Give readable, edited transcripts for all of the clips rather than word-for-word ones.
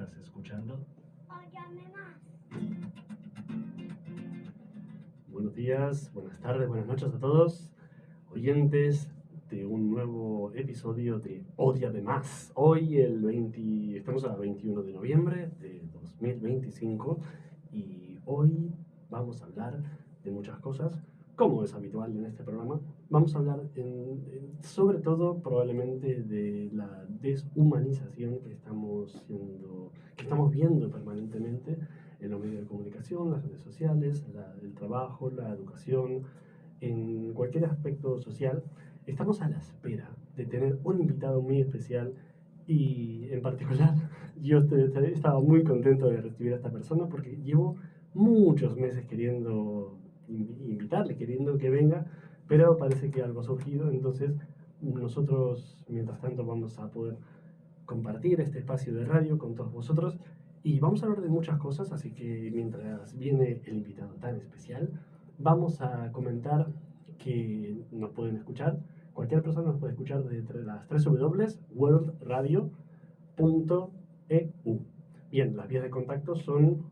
Estás escuchando Óyame Más. Buenos días, buenas tardes, buenas noches a todos, oyentes de un nuevo episodio de Ódiame Más. Hoy estamos a 21 de noviembre de 2025 y hoy vamos a hablar de muchas cosas, como es habitual en este programa. Vamos a hablar sobre todo probablemente de la deshumanización que estamos viendo permanentemente en los medios de comunicación, las redes sociales, el trabajo, la educación, en cualquier aspecto social. Estamos a la espera de tener un invitado muy especial y en particular yo estaba muy contento de recibir a esta persona porque llevo muchos meses queriendo invitarle, queriendo que venga, pero parece que algo ha surgido, entonces nosotros mientras tanto vamos a poder compartir este espacio de radio con todos vosotros y vamos a hablar de muchas cosas, así que mientras viene el invitado tan especial, vamos a comentar que nos pueden escuchar, cualquier persona nos puede escuchar desde las 3 worldradio.eu. Bien, las vías de contacto son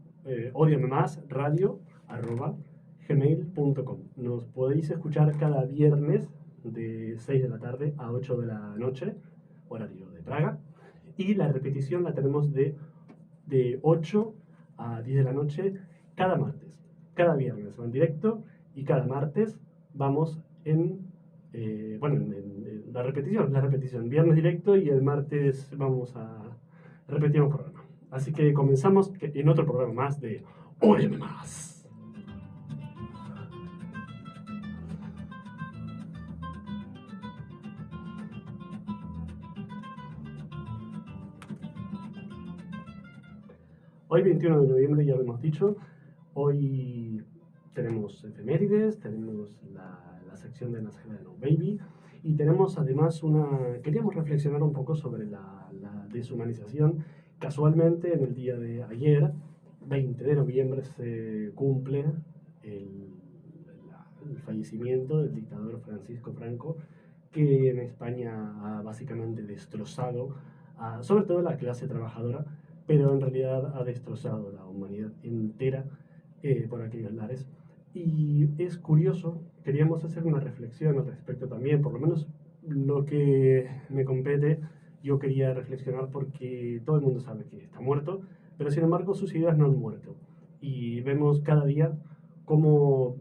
odiamemasradio@gmail.com. Nos podéis escuchar cada viernes de 6 de la tarde a 8 de la noche, horario de Praga, y la repetición la tenemos de 8 a 10 de la noche cada martes. Cada viernes va en directo y cada martes vamos en la repetición. Viernes directo y el martes vamos a repetir un programa. Así que comenzamos en otro programa más de Óyeme Más. Hoy 21 de noviembre, ya lo hemos dicho, hoy tenemos efemérides, tenemos la sección de Nacer de No Baby y tenemos además queríamos reflexionar un poco sobre la deshumanización. Casualmente en el día de ayer, 20 de noviembre, se cumple el fallecimiento del dictador Francisco Franco, que en España ha básicamente destrozado sobre todo la clase trabajadora, pero en realidad ha destrozado la humanidad entera por aquellos lares. Y es curioso, queríamos hacer una reflexión al respecto también, por lo menos lo que me compete, yo quería reflexionar porque todo el mundo sabe que está muerto, pero sin embargo sus ideas no han muerto. Y vemos cada día cómo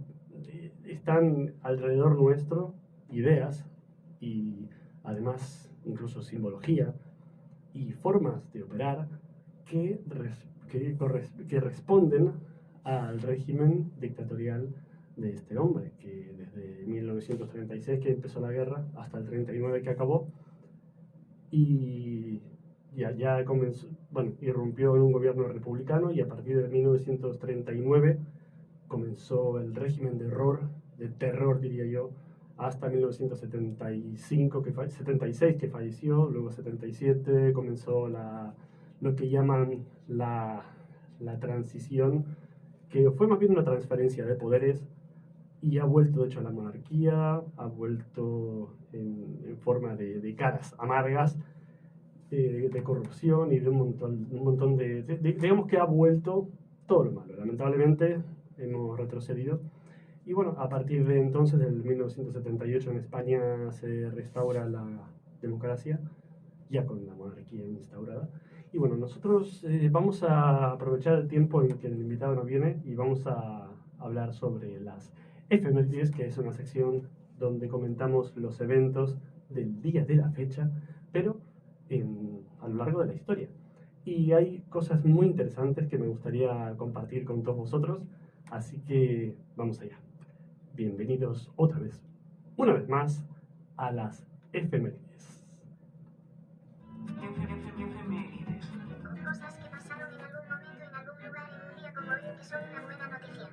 están alrededor nuestro ideas y además incluso simbología y formas de operar que responden al régimen dictatorial de este hombre, que desde 1936 que empezó la guerra hasta el 39 que acabó, y ya comenzó, irrumpió en un gobierno republicano y a partir de 1939 comenzó el régimen de terror diría yo, hasta 1975, 76 que falleció, luego 77 comenzó lo que llaman la transición, que fue más bien una transferencia de poderes y ha vuelto de hecho a la monarquía, ha vuelto en forma de caras amargas, de corrupción y de un montón digamos que ha vuelto todo lo malo. Lamentablemente hemos retrocedido. Y bueno, a partir de entonces, del 1978, en España se restaura la democracia, ya con la monarquía instaurada. Y bueno, nosotros vamos a aprovechar el tiempo en que el invitado no viene y vamos a hablar sobre las efemérides, que es una sección donde comentamos los eventos del día de la fecha, pero a lo largo de la historia. Y hay cosas muy interesantes que me gustaría compartir con todos vosotros, así que vamos allá. Bienvenidos una vez más, a las efemérides. Efemérides. Cosas que pasaron en algún momento, en algún lugar, en un día como hoy, que son una buena noticia.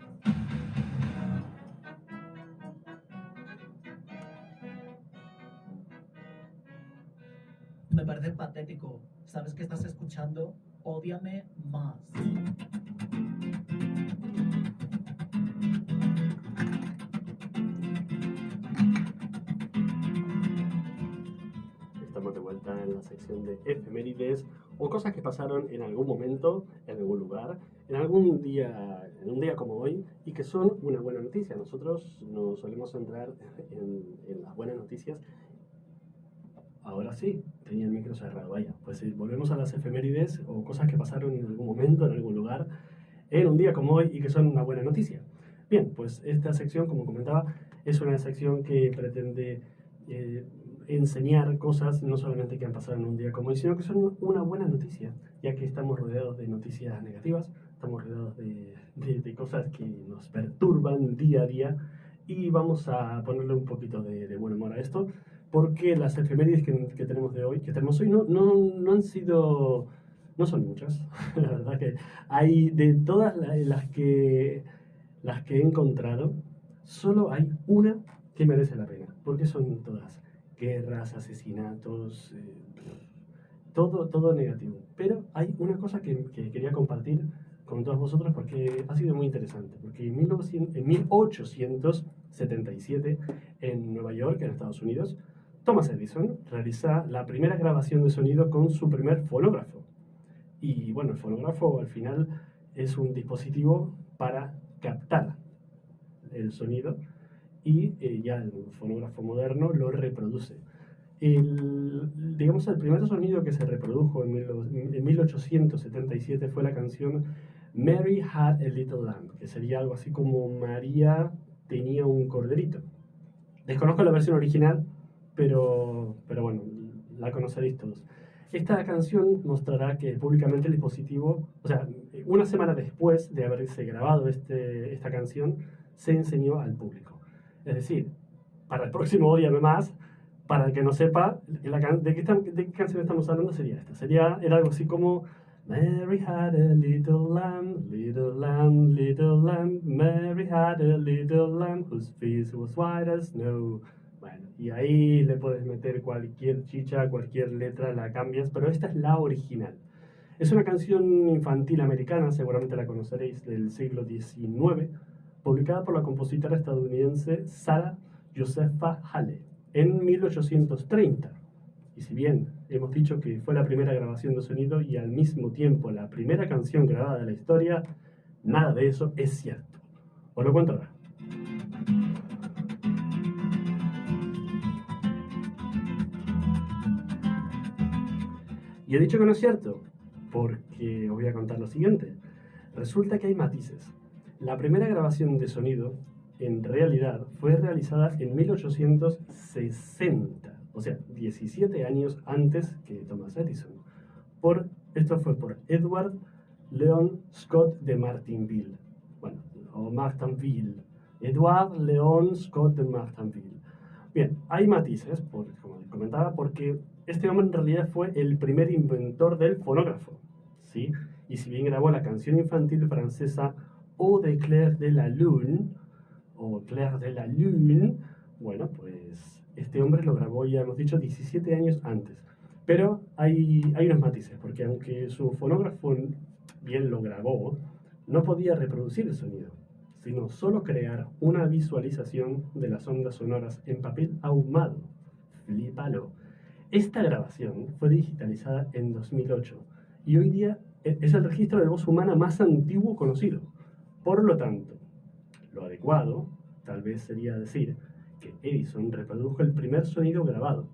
Me parece patético. ¿Sabes que estás escuchando? Ódiame Más. Estamos de vuelta en la sección de efemérides. o cosas que pasaron en algún momento, en algún lugar, en un día como hoy, y que son una buena noticia. Nosotros nos solemos centrar en las buenas noticias. Ahora sí, tenía el micro cerrado, vaya. Pues volvemos a las efemérides o cosas que pasaron en algún momento, en algún lugar, en un día como hoy y que son una buena noticia. Bien, pues esta sección, como comentaba, es una sección que pretende enseñar cosas no solamente que han pasado en un día como hoy, sino que son una buena noticia, ya que estamos rodeados de noticias negativas, estamos rodeados de cosas que nos perturban día a día y vamos a ponerle un poquito de buen humor a esto, porque las efemérides que tenemos de hoy, que tenemos hoy, no han sido, no son muchas, la verdad que hay de todas las que he encontrado, solo hay una que merece la pena, porque son todas guerras, asesinatos, todo negativo. Pero hay una cosa que quería compartir con todos vosotros porque ha sido muy interesante, porque en 1877, en Nueva York, en Estados Unidos, Thomas Edison realiza la primera grabación de sonido con su primer fonógrafo. Y bueno, el fonógrafo al final es un dispositivo para captar el sonido y ya el fonógrafo moderno lo reproduce. Digamos, el primer sonido que se reprodujo en 1877 fue la canción Mary Had a Little Lamb, que sería algo así como María tenía un corderito. Desconozco la versión original, pero bueno, la conoceréis todos. Esta canción mostrará que públicamente el dispositivo, o sea, una semana después de haberse grabado esta canción, se enseñó al público. Es decir, para el próximo Ódiame Más, para el que no sepa de qué canción estamos hablando, sería esta. Era algo así como Mary had a little lamb, little lamb, little lamb. Mary had a little lamb whose fleece was white as snow. Bueno, y ahí le puedes meter cualquier chicha, cualquier letra, la cambias, pero esta es la original. Es una canción infantil americana, seguramente la conoceréis, del siglo XIX, publicada por la compositora estadounidense Sarah Josepha Hale en 1830. Y si bien hemos dicho que fue la primera grabación de sonido y al mismo tiempo la primera canción grabada de la historia, nada de eso es cierto. Os lo cuento ahora. Y he dicho que no es cierto, porque os voy a contar lo siguiente. Resulta que hay matices. La primera grabación de sonido, en realidad, fue realizada en 1860, o sea, 17 años antes que Thomas Edison. Esto fue por Edward Leon Scott de Martinville. Bueno, o Martinville. Edward Leon Scott de Martinville. Bien, hay matices, como comentaba, porque este hombre en realidad fue el primer inventor del fonógrafo, ¿sí? Y si bien grabó la canción infantil francesa Eau de Claire de la Lune, o Claire de la Lune, bueno, pues este hombre lo grabó, ya hemos dicho, 17 años antes. Pero hay unos matices, porque aunque su fonógrafo bien lo grabó, no podía reproducir el sonido, sino solo crear una visualización de las ondas sonoras en papel ahumado. Flipalo. Esta grabación fue digitalizada en 2008 y hoy día es el registro de voz humana más antiguo conocido. Por lo tanto, lo adecuado tal vez sería decir que Edison reprodujo el primer sonido grabado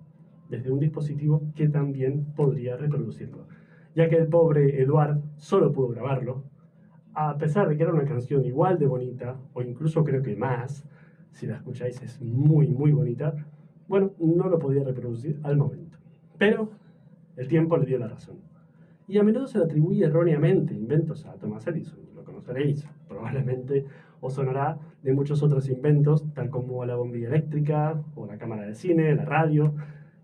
desde un dispositivo que también podría reproducirlo, ya que el pobre Edward solo pudo grabarlo, a pesar de que era una canción igual de bonita, o incluso creo que más, si la escucháis es muy muy bonita, bueno, no lo podía reproducir al momento. Pero el tiempo le dio la razón. Y a menudo se le atribuye erróneamente inventos a Thomas Edison, lo conoceréis, probablemente os sonará de muchos otros inventos, tal como la bombilla eléctrica, o la cámara de cine, la radio,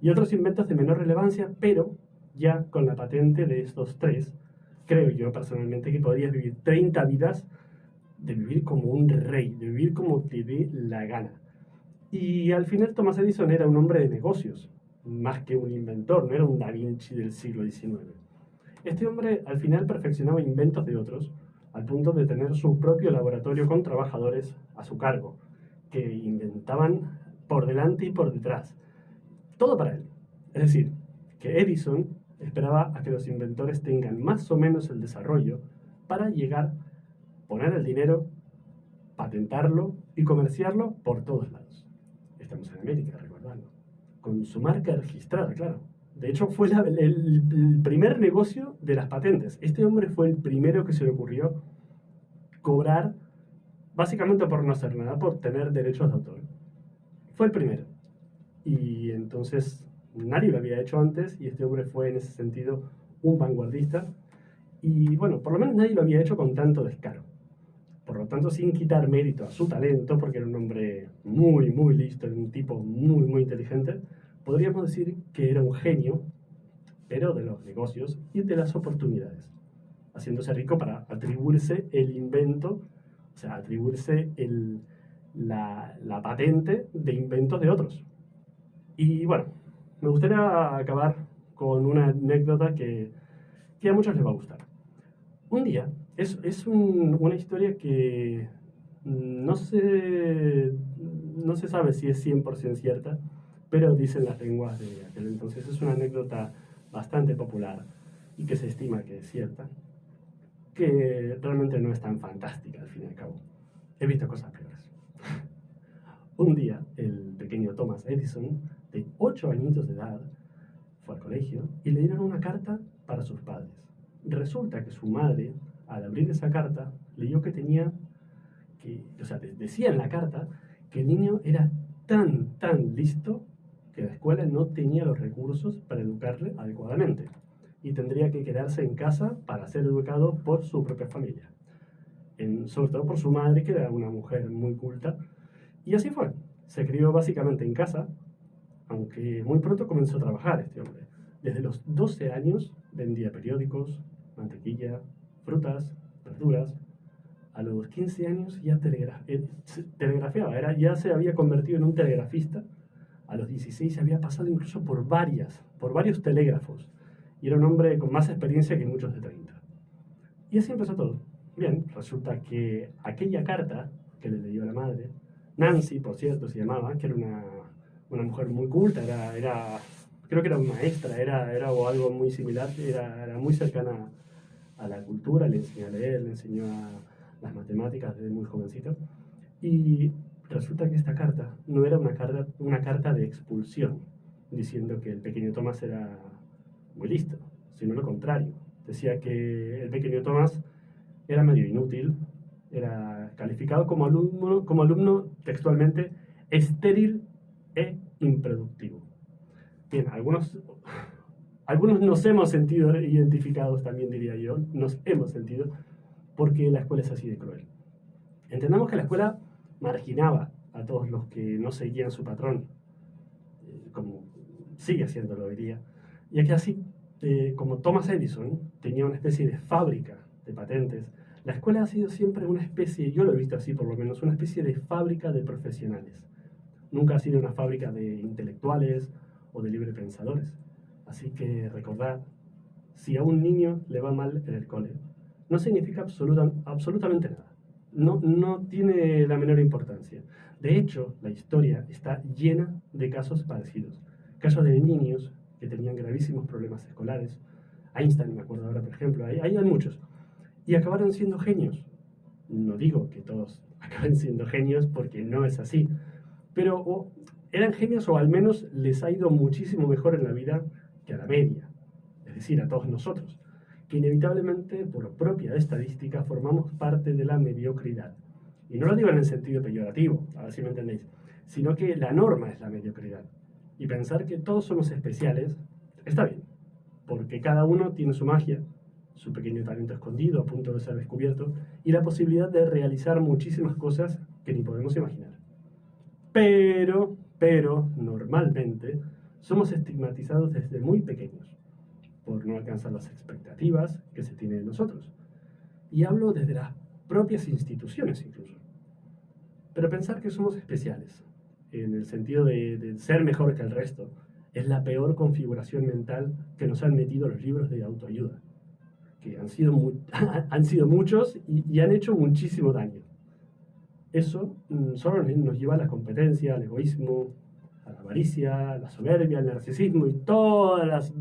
y otros inventos de menor relevancia, pero ya con la patente de estos tres, creo yo personalmente que podrías vivir 30 vidas de vivir como un rey, de vivir como te dé la gana. Y al final Thomas Edison era un hombre de negocios, más que un inventor, no era un Da Vinci del siglo XIX. Este hombre al final perfeccionaba inventos de otros, al punto de tener su propio laboratorio con trabajadores a su cargo, que inventaban por delante y por detrás. Todo para él. Es decir, que Edison esperaba a que los inventores tengan más o menos el desarrollo para llegar, poner el dinero, patentarlo y comerciarlo por todos lados. Estamos en América, recordando. Con su marca registrada, claro. De hecho, fue el primer negocio de las patentes. Este hombre fue el primero que se le ocurrió cobrar, básicamente por no hacer nada, por tener derechos de autor. Fue el primero. Y entonces nadie lo había hecho antes y este hombre fue en ese sentido un vanguardista. Y bueno, por lo menos nadie lo había hecho con tanto descaro. Por lo tanto, sin quitar mérito a su talento, porque era un hombre muy, muy listo, un tipo muy, muy inteligente, podríamos decir que era un genio, pero de los negocios y de las oportunidades, haciéndose rico para atribuirse el invento, o sea, atribuirse la patente de inventos de otros. Y bueno, me gustaría acabar con una anécdota que a muchos les va a gustar. Un día, una historia que no se sabe si es 100% cierta, pero dicen las lenguas de aquel entonces. Es una anécdota bastante popular y que se estima que es cierta, que realmente no es tan fantástica al fin y al cabo. He visto cosas peores. Un día, el pequeño Thomas Edison, de 8 añitos de edad, fue al colegio y le dieron una carta para sus padres. Resulta que su madre, al abrir esa carta, leyó que decía en la carta que el niño era tan listo que la escuela no tenía los recursos para educarle adecuadamente y tendría que quedarse en casa para ser educado por su propia familia. Sobre todo por su madre, que era una mujer muy culta. Y así fue. Se crió básicamente en casa, aunque muy pronto comenzó a trabajar este hombre. Desde los 12 años vendía periódicos, mantequilla, frutas, verduras. A los 15 años ya telegrafiaba, ya se había convertido en un telegrafista. A los 16 había pasado incluso por varios telégrafos. Y era un hombre con más experiencia que muchos de 30. Y así empezó todo. Bien, resulta que aquella carta que le leyó a la madre, Nancy, por cierto, se llamaba, que era una mujer muy culta, creo que era una maestra, era algo muy similar, era muy cercana a la cultura, le enseñó a leer, le enseñó las matemáticas desde muy jovencito. Y resulta que esta carta no era una carta de expulsión, diciendo que el pequeño Thomas era muy listo, sino lo contrario. Decía que el pequeño Thomas era medio inútil, era calificado como alumno textualmente estéril e improductivo. Bien, algunos nos hemos sentido identificados también, diría yo, nos hemos sentido, porque la escuela es así de cruel. Entendamos que la escuela marginaba a todos los que no seguían su patrón, como sigue haciéndolo hoy día, ya que así, como Thomas Edison tenía una especie de fábrica de patentes, la escuela ha sido siempre una especie, yo lo he visto así por lo menos, una especie de fábrica de profesionales. Nunca ha sido una fábrica de intelectuales o de librepensadores. Así que recordad, si a un niño le va mal en el cole, no significa absolutamente nada. No tiene la menor importancia. De hecho, la historia está llena de casos parecidos. Casos de niños que tenían gravísimos problemas escolares. Einstein, me acuerdo ahora, por ejemplo. Hay muchos. Y acabaron siendo genios. No digo que todos acaben siendo genios porque no es así. Pero eran genios o al menos les ha ido muchísimo mejor en la vida que a la media. Es decir, a todos nosotros. Que inevitablemente, por propia estadística, formamos parte de la mediocridad. Y no lo digo en el sentido peyorativo, a ver si me entendéis, sino que la norma es la mediocridad. Y pensar que todos somos especiales está bien, porque cada uno tiene su magia, su pequeño talento escondido a punto de ser descubierto y la posibilidad de realizar muchísimas cosas que ni podemos imaginar. Pero, normalmente, somos estigmatizados desde muy pequeños por no alcanzar las expectativas que se tienen de nosotros. Y hablo desde las propias instituciones incluso. Pero pensar que somos especiales, en el sentido de ser mejor que el resto, es la peor configuración mental que nos han metido los libros de autoayuda, que han sido muchos y han hecho muchísimo daño. Eso solo nos lleva a la competencia, al egoísmo, a la avaricia, a la soberbia, al narcisismo y todas las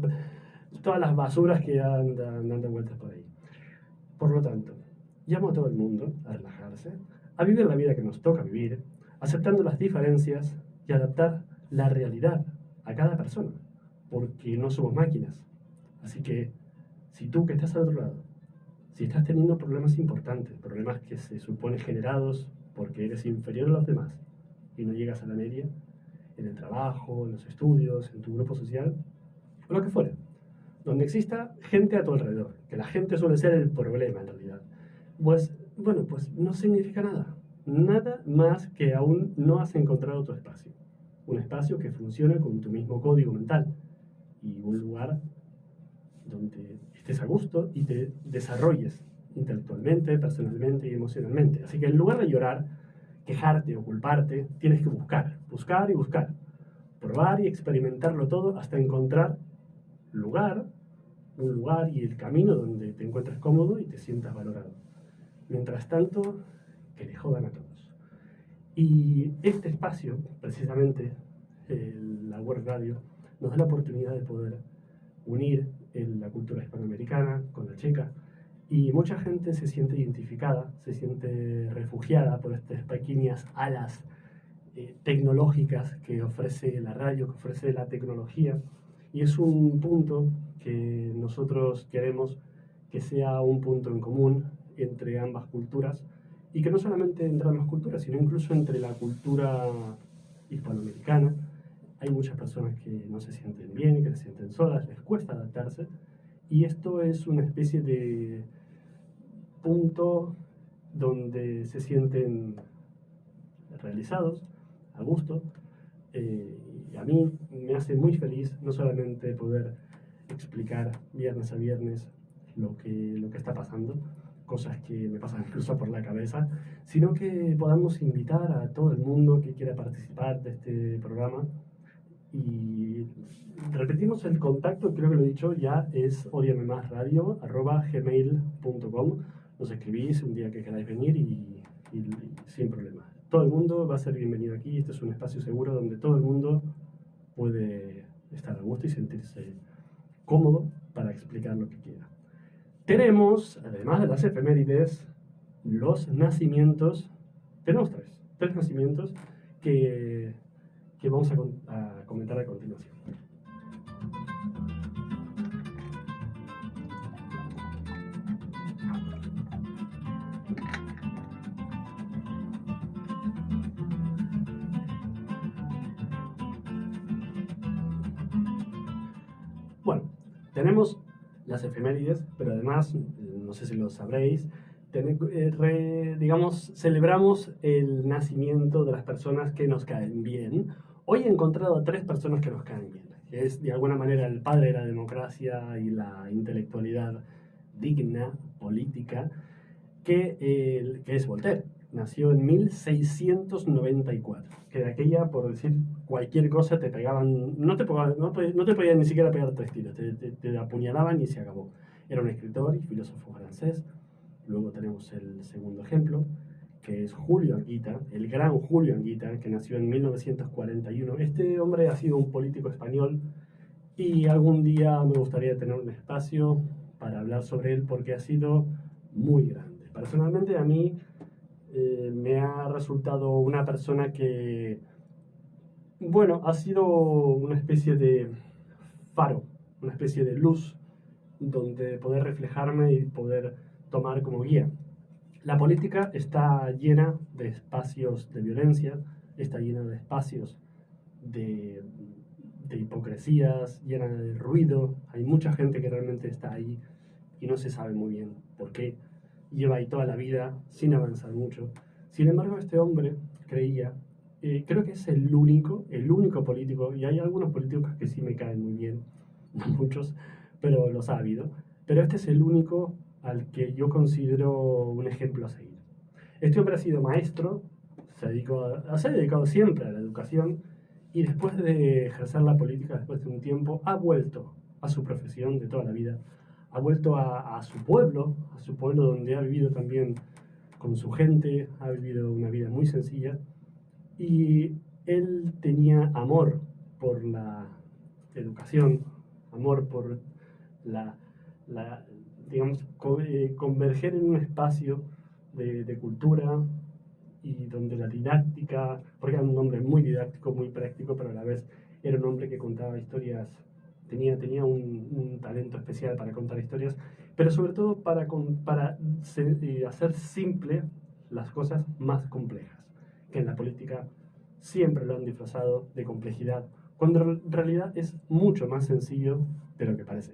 todas las basuras que andan dando vueltas por ahí. Por lo tanto, llamo a todo el mundo a relajarse, a vivir la vida que nos toca vivir, aceptando las diferencias y adaptar la realidad a cada persona, porque no somos máquinas. Así que, si tú que estás al otro lado, si estás teniendo problemas importantes, problemas que se supone generados porque eres inferior a los demás y no llegas a la media, en el trabajo, en los estudios, en tu grupo social, o lo que fuera, donde exista gente a tu alrededor, que la gente suele ser el problema en realidad, pues, bueno, pues no significa nada, nada más que aún no has encontrado tu espacio, un espacio que funcione con tu mismo código mental y un lugar donde estés a gusto y te desarrolles intelectualmente, personalmente y emocionalmente. Así que en lugar de llorar, quejarte o culparte, tienes que buscar y buscar, probar y experimentarlo todo hasta encontrar un lugar y el camino donde te encuentres cómodo y te sientas valorado. Mientras tanto, que le jodan a todos. Y este espacio, precisamente, la Web Radio, nos da la oportunidad de poder unir la cultura hispanoamericana con la checa, y mucha gente se siente identificada, se siente refugiada por estas pequeñas alas tecnológicas que ofrece la radio, que ofrece la tecnología, y es un punto que nosotros queremos que sea un punto en común entre ambas culturas, y que no solamente entre ambas culturas, sino incluso entre la cultura hispanoamericana. Hay muchas personas que no se sienten bien, que se sienten solas, les cuesta adaptarse, y esto es una especie de punto donde se sienten realizados, a gusto, y a mí me hace muy feliz no solamente poder explicar viernes a viernes lo que está pasando, cosas que me pasan incluso por la cabeza, sino que podamos invitar a todo el mundo que quiera participar de este programa. Y repetimos el contacto, creo que lo he dicho ya, es odiamemasradio@gmail.com. Nos escribís un día que queráis venir y sin problema. Todo el mundo va a ser bienvenido aquí. Este es un espacio seguro donde todo el mundo puede estar a gusto y sentirse cómodo para explicar lo que quiera. Tenemos, además de las efemérides, los nacimientos. Tenemos tres nacimientos que vamos a comentar a continuación. Bueno, tenemos las efemérides, pero además, no sé si lo sabréis, digamos, celebramos el nacimiento de las personas que nos caen bien. Hoy he encontrado a 3 personas que nos caen bien, que es de alguna manera el padre de la democracia y la intelectualidad digna, política, que es Voltaire. Nació en 1694, que de aquella, por decir cualquier cosa, te pegaban, no te podían ni siquiera pegar 3 tiros, te apuñalaban y se acabó. Era un escritor y filósofo francés. Luego tenemos el segundo ejemplo, que es Julio Anguita, el gran Julio Anguita, que nació en 1941. Este hombre ha sido un político español y algún día me gustaría tener un espacio para hablar sobre él porque ha sido muy grande. Personalmente a mí me ha resultado una persona que, bueno, ha sido una especie de faro, una especie de luz donde poder reflejarme y poder tomar como guía. La política está llena de espacios de violencia, está llena de espacios de hipocresías, llena de ruido. Hay mucha gente que realmente está ahí y no se sabe muy bien por qué. Lleva ahí toda la vida sin avanzar mucho. Sin embargo, este hombre creía, creo que es el único político, y hay algunos políticos que sí me caen muy bien, no muchos, pero los ha habido. Pero este es el único al que yo considero un ejemplo a seguir. Este hombre ha sido maestro, se ha dedicado siempre a la educación, y después de ejercer la política, después de un tiempo, ha vuelto a su profesión de toda la vida, ha vuelto a su pueblo donde ha vivido también con su gente, ha vivido una vida muy sencilla, y él tenía amor por la educación, amor por la, digamos, converger en un espacio de cultura y donde la didáctica, porque era un hombre muy didáctico, muy práctico, pero a la vez era un hombre que contaba historias, tenía un talento especial para contar historias, pero sobre todo para hacer simple las cosas más complejas, que en la política siempre lo han disfrazado de complejidad, cuando en realidad es mucho más sencillo de lo que parece.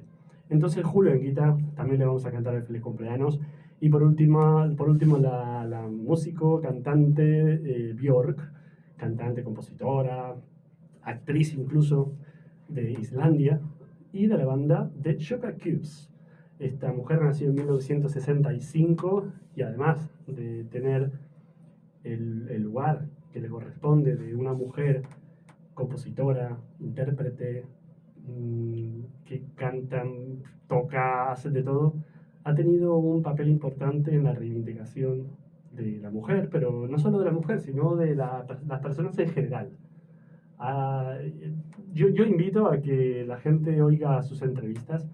Entonces Julio Anguita también le vamos a cantar el feliz cumpleaños. Y por último la músico, cantante Björk, cantante, compositora, actriz incluso de Islandia y de la banda The Sugar Cubes. Esta mujer nació en 1965 y además de tener el lugar que le corresponde de una mujer compositora, intérprete, que canta, toca, hace de todo, ha tenido un papel importante en la reivindicación de la mujer, pero no solo de la mujer, sino de las personas en general. Ah, yo invito a que la gente oiga sus entrevistas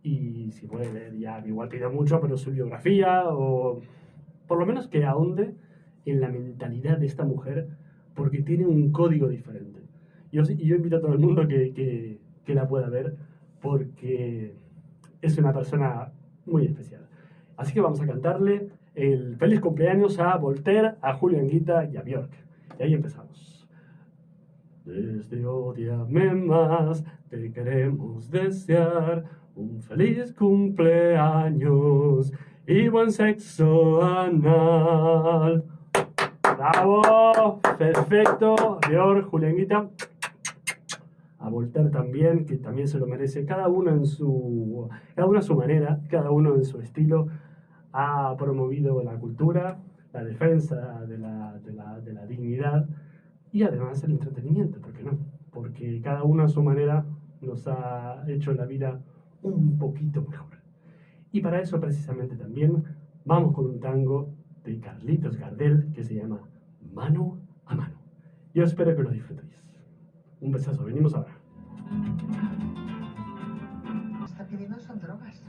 y si puede leer, ya igual pido mucho, pero su biografía o por lo menos que ahonde en la mentalidad de esta mujer porque tiene un código diferente. Yo invito a todo el mundo que la pueda ver porque es una persona muy especial. Así que vamos a cantarle el feliz cumpleaños a Voltaire, a Julio Anguita y a Björk. Y ahí empezamos. Desde Odiame Más te queremos desear un feliz cumpleaños y buen sexo anal. ¡Bravo! Perfecto. Björk, Julio Anguita. A Voltaire también, que también se lo merece. Cada uno a su manera, cada uno en su estilo, ha promovido la cultura, la defensa de la dignidad y además el entretenimiento, ¿por qué no? Porque cada uno a su manera nos ha hecho la vida un poquito mejor. Y para eso precisamente también vamos con un tango de Carlitos Gardel que se llama Mano a Mano. Yo espero que lo disfrutéis. Un besazo, venimos ahora. Está pidiendo son drogas.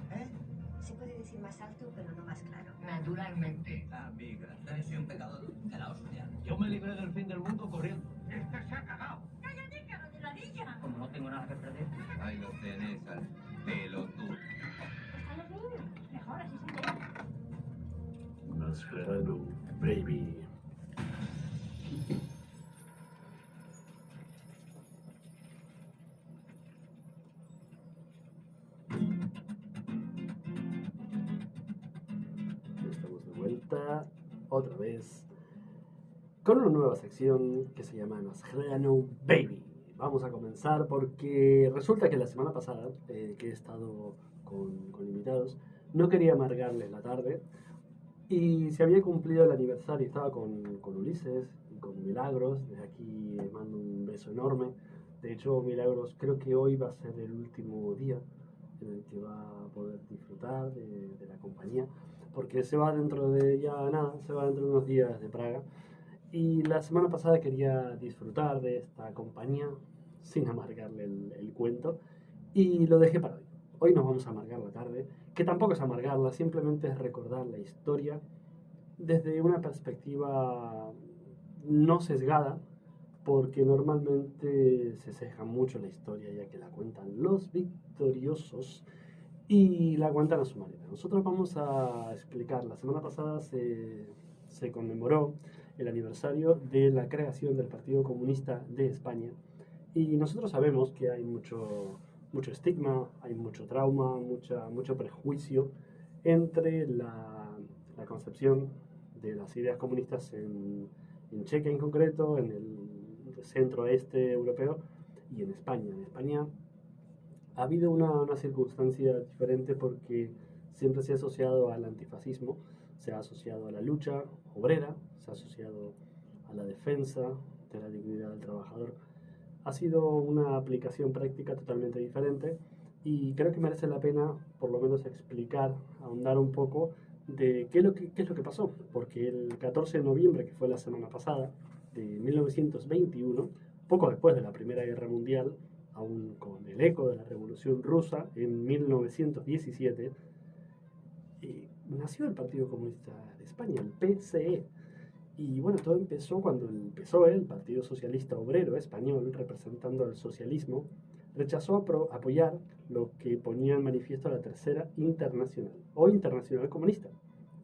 Se puede decir más alto, pero no más claro. Naturalmente. Amiga, eres un pecador de la hostia. Yo me libré del fin del mundo corriendo. Este se ha cagado. ¡Cállate, cara de ladilla! Como no tengo nada que perder. Ahí lo tenés al pelotudo. Están los niños. Mejor, así se entera. Mascherano, baby. Estamos de vuelta otra vez con una nueva sección que se llama Mascherano, baby. Vamos a comenzar porque resulta que la semana pasada que he estado con invitados no quería amargarles la tarde. Y se había cumplido el aniversario, estaba con Ulises y con Milagros. Desde aquí les mando un beso enorme. De hecho, Milagros, creo que hoy va a ser el último día en el que va a poder disfrutar de la compañía, porque se va dentro de se va dentro de unos días de Praga. Y la semana pasada quería disfrutar de esta compañía sin amargarle el cuento y lo dejé para hoy. Hoy nos vamos a amargar la tarde, que tampoco es amargarla, simplemente es recordar la historia desde una perspectiva no sesgada, porque normalmente se sesga mucho la historia ya que la cuentan los victoriosos y la cuentan a su manera. Nosotros vamos a explicar, la semana pasada se conmemoró el aniversario de la creación del Partido Comunista de España y nosotros sabemos que hay mucho estigma, hay mucho trauma, mucho prejuicio entre la concepción de las ideas comunistas en Chequia en concreto, en el centro-este europeo y en España. En España ha habido una circunstancia diferente porque siempre se ha asociado al antifascismo, se ha asociado a la lucha obrera, se ha asociado a la defensa de la dignidad del trabajador. Ha sido una aplicación práctica totalmente diferente y creo que merece la pena por lo menos explicar, ahondar un poco de qué es lo que pasó, porque el 14 de noviembre, que fue la semana pasada, de 1921, poco después de la Primera Guerra Mundial, aún con el eco de la Revolución Rusa en 1917, nació el Partido Comunista de España, el PCE. Y bueno, todo empezó cuando el PSOE, el Partido Socialista Obrero Español, representando al socialismo, rechazó apoyar lo que ponía en manifiesto la Tercera Internacional, o Internacional Comunista,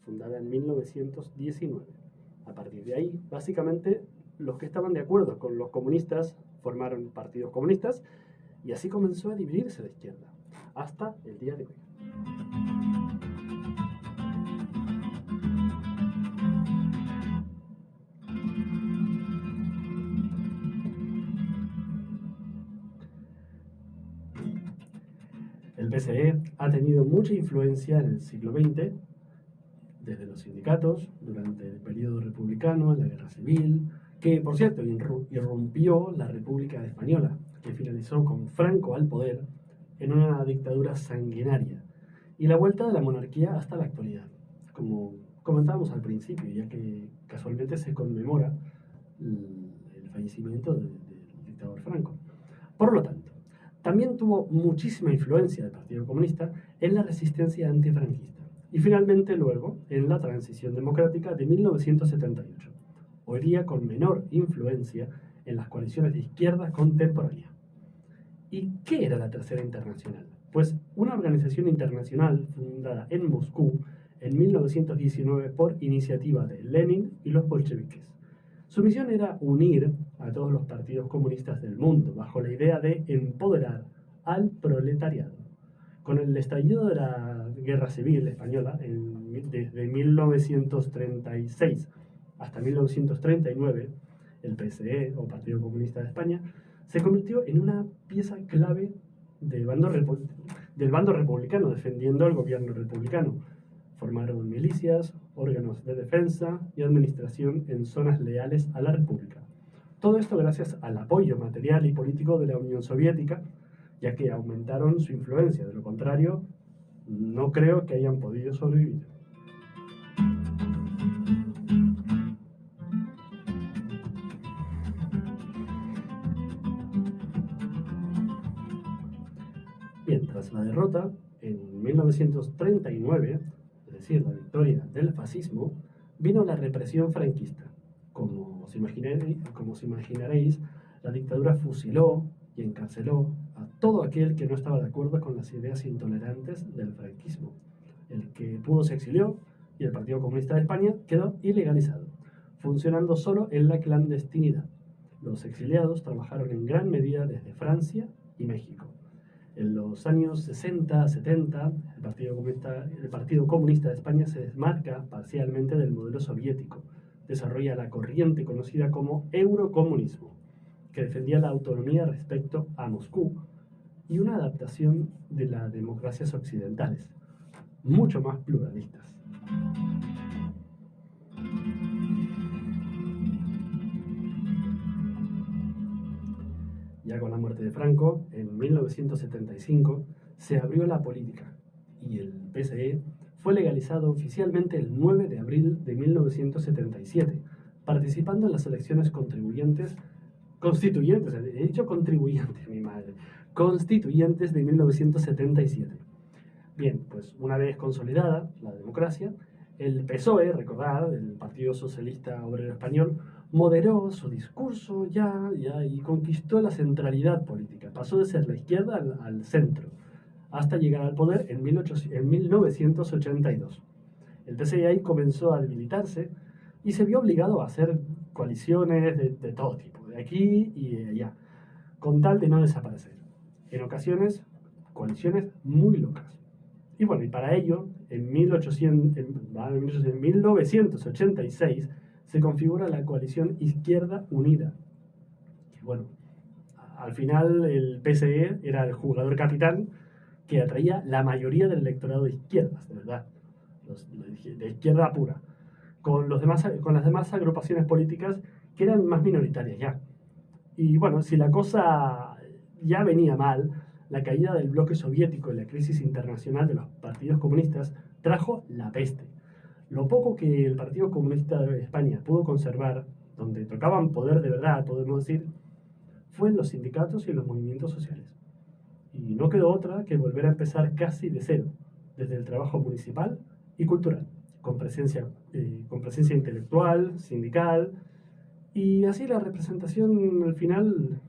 fundada en 1919. A partir de ahí, básicamente, los que estaban de acuerdo con los comunistas formaron partidos comunistas y así comenzó a dividirse la izquierda, hasta el día de hoy. El PSE ha tenido mucha influencia en el siglo XX, desde los sindicatos, durante el periodo republicano, en la Guerra Civil, que por cierto irrumpió la República Española, que finalizó con Franco al poder en una dictadura sanguinaria, y la vuelta de la monarquía hasta la actualidad, como comentábamos al principio, ya que casualmente se conmemora el fallecimiento del dictador Franco. Por lo tanto, también tuvo muchísima influencia del Partido Comunista en la resistencia antifranquista y finalmente luego en la transición democrática de 1978, hoy día con menor influencia en las coaliciones de izquierda contemporánea. ¿Y qué era la Tercera Internacional? Pues una organización internacional fundada en Moscú en 1919 por iniciativa de Lenin y los bolcheviques. Su misión era unir a todos los partidos comunistas del mundo bajo la idea de empoderar al proletariado. Con el estallido de la Guerra Civil Española, desde 1936 hasta 1939, el PSE, o Partido Comunista de España, se convirtió en una pieza clave del bando republicano, defendiendo el gobierno republicano. Formaron milicias, órganos de defensa y administración en zonas leales a la República. Todo esto gracias al apoyo material y político de la Unión Soviética, ya que aumentaron su influencia. De lo contrario, no creo que hayan podido sobrevivir. Bien, tras la derrota, en 1939, es decir, la victoria del fascismo, vino la represión franquista. Como os imaginaréis, la dictadura fusiló y encarceló a todo aquel que no estaba de acuerdo con las ideas intolerantes del franquismo. El que pudo se exilió y el Partido Comunista de España quedó ilegalizado, funcionando solo en la clandestinidad. Los exiliados trabajaron en gran medida desde Francia y México. En los años 60-70, el Partido Comunista de España se desmarca parcialmente del modelo soviético. Desarrolla la corriente conocida como eurocomunismo, que defendía la autonomía respecto a Moscú y una adaptación de las democracias occidentales, mucho más pluralistas. Ya con la muerte de Franco, en 1975, se abrió la política y el PSE fue legalizado oficialmente el 9 de abril de 1977, participando en las elecciones constituyentes, he dicho contribuyentes, mi madre, constituyentes de 1977. Bien, pues una vez consolidada la democracia, el PSOE, recordad, el Partido Socialista Obrero Español, moderó su discurso y conquistó la centralidad política. Pasó de ser la izquierda al centro, hasta llegar al poder en 1982. El PSE ahí comenzó a debilitarse y se vio obligado a hacer coaliciones de todo tipo, de aquí y de allá, con tal de no desaparecer. En ocasiones, coaliciones muy locas. Y bueno, y para ello, en 1986, se configura la coalición Izquierda Unida. Que bueno, al final el PSE era el jugador capitán que atraía la mayoría del electorado de izquierdas, de verdad, de izquierda pura, con las demás agrupaciones políticas que eran más minoritarias ya. Y bueno, si la cosa ya venía mal, la caída del bloque soviético y la crisis internacional de los partidos comunistas trajo la peste. Lo poco que el Partido Comunista de España pudo conservar, donde tocaban poder de verdad, podemos decir, fue en los sindicatos y en los movimientos sociales. Y no quedó otra que volver a empezar casi de cero, desde el trabajo municipal y cultural, con presencia intelectual, sindical, y así la representación al final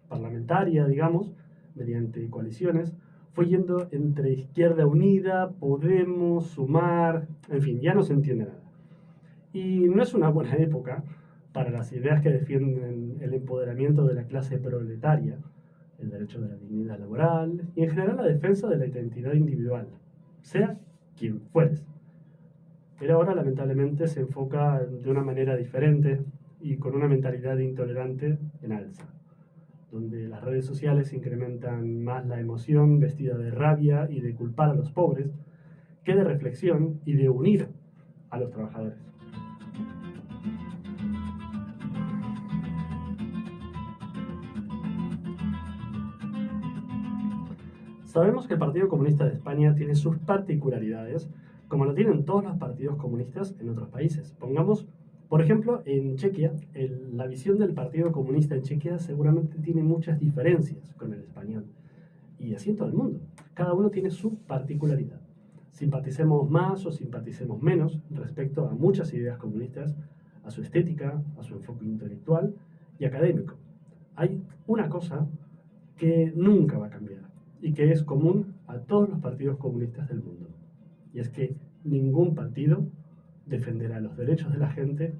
parlamentaria, digamos, mediante coaliciones, fue yendo entre Izquierda Unida, Podemos, Sumar, en fin, ya no se entiende nada. Y no es una buena época para las ideas que defienden el empoderamiento de la clase proletaria, el derecho de la dignidad laboral y en general la defensa de la identidad individual, sea quien fueres. Pero ahora lamentablemente se enfoca de una manera diferente y con una mentalidad intolerante en alza, donde las redes sociales incrementan más la emoción vestida de rabia y de culpar a los pobres que de reflexión y de unir a los trabajadores. Sabemos que el Partido Comunista de España tiene sus particularidades, como lo tienen todos los partidos comunistas en otros países. Pongamos, por ejemplo, en Chequia, la visión del Partido Comunista en Chequia seguramente tiene muchas diferencias con el español. Y así en todo el mundo. Cada uno tiene su particularidad. Simpaticemos más o simpaticemos menos respecto a muchas ideas comunistas, a su estética, a su enfoque intelectual y académico. Hay una cosa que nunca va a cambiar y que es común a todos los partidos comunistas del mundo. Y es que ningún partido defenderá los derechos de la gente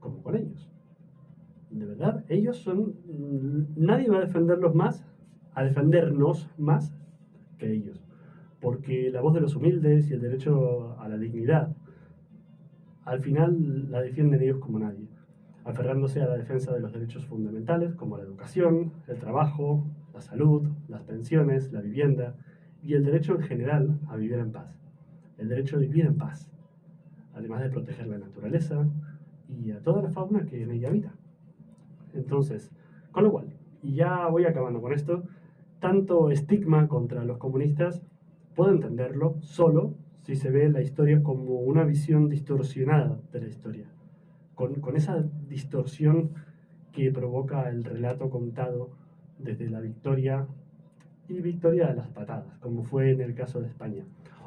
como con ellos. De verdad, ellos son... Nadie va a defenderlos más, a defendernos más que ellos. Porque la voz de los humildes y el derecho a la dignidad, al final la defienden ellos como nadie, aferrándose a la defensa de los derechos fundamentales como la educación, el trabajo, la salud, las pensiones, la vivienda y el derecho en general a vivir en paz. El derecho a vivir en paz, además de proteger la naturaleza y a toda la fauna que en ella habita. Entonces, con lo cual, y ya voy acabando con esto, tanto estigma contra los comunistas puedo entenderlo solo si se ve la historia como una visión distorsionada de la historia, con esa distorsión que provoca el relato contado desde la victoria y victoria de las patadas, como fue en el caso de España.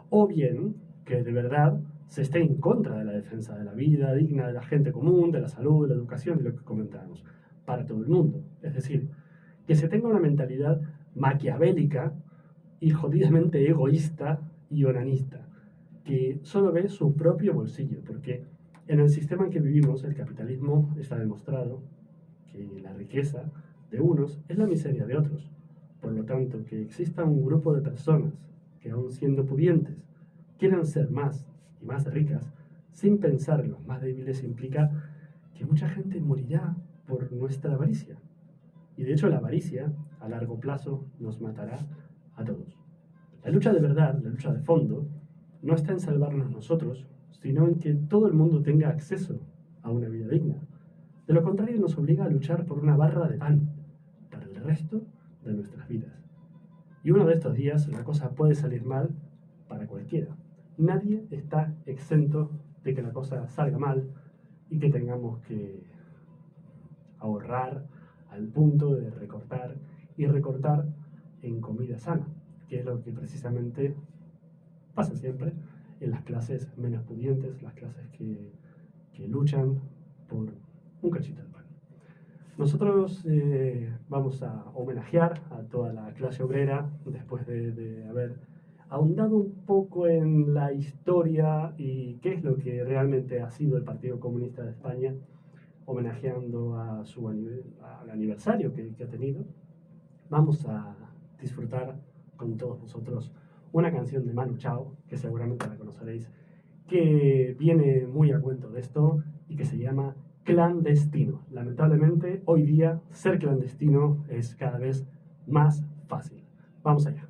O bien que de verdad se esté en contra de la defensa de la vida digna de la gente común, de la salud, de la educación, de lo que comentábamos, para todo el mundo. Es decir, que se tenga una mentalidad maquiavélica y jodidamente egoísta y onanista, que solo ve su propio bolsillo, porque en el sistema en que vivimos, el capitalismo, está demostrado que la riqueza de unos es la miseria de otros. Por lo tanto, que exista un grupo de personas que, aun siendo pudientes, quieran ser más y más ricas, sin pensar en los más débiles, implica que mucha gente morirá por nuestra avaricia. Y de hecho la avaricia, a largo plazo, nos matará a todos. La lucha de verdad, la lucha de fondo, no está en salvarnos nosotros, sino en que todo el mundo tenga acceso a una vida digna. De lo contrario, nos obliga a luchar por una barra de pan para el resto de nuestras vidas. Y uno de estos días la cosa puede salir mal para cualquiera. Nadie está exento de que la cosa salga mal y que tengamos que ahorrar al punto de recortar y recortar en comida sana, que es lo que precisamente pasa siempre en las clases menos pudientes, las clases que luchan por un cachito de pan. Nosotros vamos a homenajear a toda la clase obrera después de haber ahondado un poco en la historia y qué es lo que realmente ha sido el Partido Comunista de España, homenajeando al aniversario que ha tenido. Vamos a disfrutar con todos nosotros una canción de Manu Chao, que seguramente la conoceréis, que viene muy a cuento de esto y que se llama Clandestino. Lamentablemente, hoy día ser clandestino es cada vez más fácil. Vamos allá.